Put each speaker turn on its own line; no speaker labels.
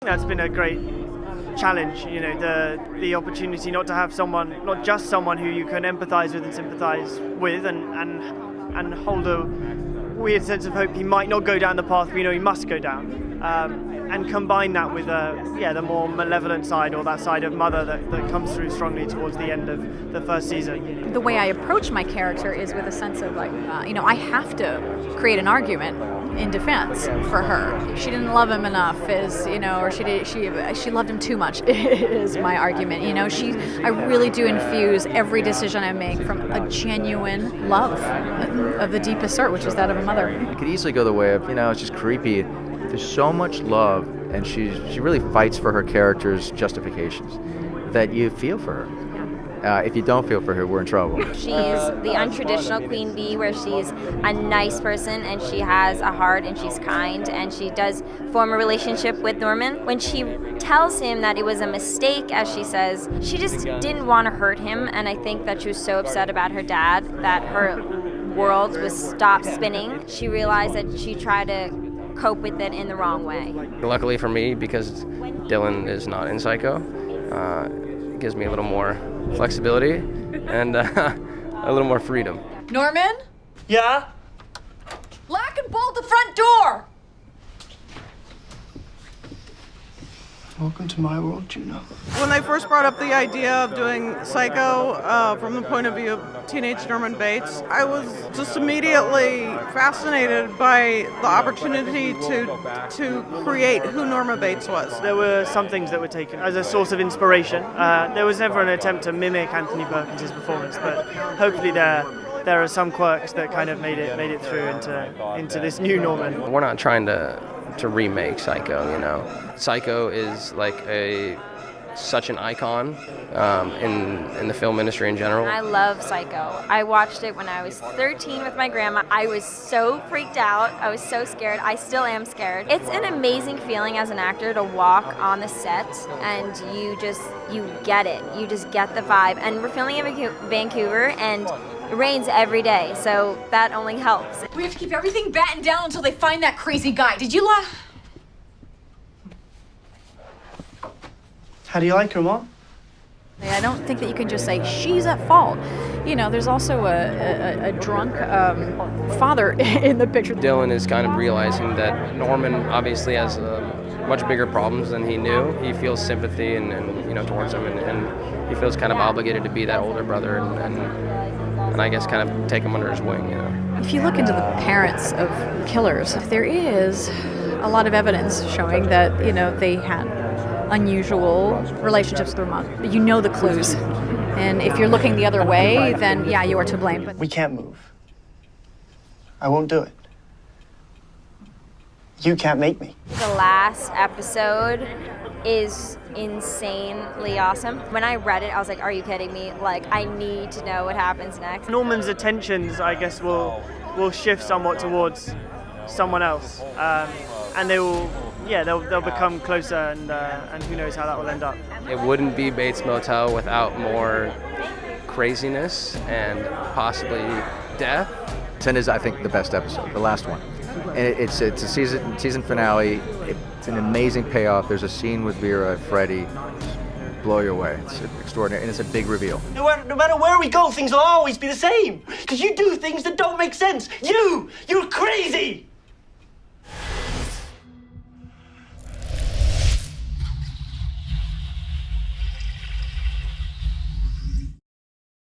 That's been a great challenge, you know, the opportunity not to have someone, not just someone who you can empathize with and sympathize with and hold a weird sense of hope he might not go down the path we know he must go down, and combine that with the more malevolent side, or that side of Mother that comes through strongly towards the end of the first season.
The way I approach my character is with a sense of like, I have to create an argument in defense for her. She didn't love him enough, or she loved him too much is my argument. I really do infuse every decision I make from a genuine love of the deepest sort, which is that of a mother.
It could easily go the way of, it's just creepy. There's so much love, and she really fights for her character's justifications that you feel for her. If you don't feel for her, we're in trouble.
She's the untraditional queen bee, where she's a nice person and she has a heart and she's kind, and she does form a relationship with Norman. When she tells him that it was a mistake, as she says, she just didn't want to hurt him, and I think that she was so upset about her dad that her world was stopped spinning. She realized that she tried to cope with it in the wrong way.
Luckily for me, because Dylan is not in Psycho, it gives me a little more flexibility and a little more freedom.
Norman?
Yeah?
Lock and bolt the front door!
Welcome to my world, Juno.
When they first brought up the idea of doing Psycho from the point of view of teenage Norman Bates, I was just immediately fascinated by the opportunity to create who Norma Bates was.
There were some things that were taken as a source of inspiration. There was never an attempt to mimic Anthony Perkins' performance, but hopefully there are some quirks that kind of made it through into this new Norman.
We're not trying to remake Psycho, Psycho is like such an icon in the film industry in general.
I love Psycho. I watched it when I was 13 with my grandma. I was so freaked out. I was so scared. I still am scared. It's an amazing feeling as an actor to walk on the set and you get it. You just get the vibe. And we're filming in Vancouver, and it rains every day, so that only helps.
We have to keep everything battened down until they find that crazy guy. Did you
How do you like her, Mom?
I don't think that you can just say she's at fault. There's also a drunk father in the picture.
Dylan is kind of realizing that Norman obviously has much bigger problems than he knew. He feels sympathy and towards him, and he feels kind of obligated to be that older brother and I guess kind of take him under his wing.
If you look into the parents of killers, there is a lot of evidence showing that they had unusual relationships with their mom. You know the clues, and if you're looking the other way, then yeah, you are to blame. But
We can't move. I won't do it. You can't make me.
The last episode is insanely awesome. When I read it, I was like, are you kidding me? Like, I need to know what happens next.
Norman's attentions, I guess, will shift somewhat towards someone else, and they'll become closer, and who knows how that will end up.
It wouldn't be Bates Motel without more craziness and possibly death.
10 is, I think, the best episode, the last one. And it's a season finale. It's an amazing payoff. There's a scene with Vera and Freddie. Blow you away. It's extraordinary, and it's a big reveal.
No matter where we go, things will always be the same. Because you do things that don't make sense. You're crazy!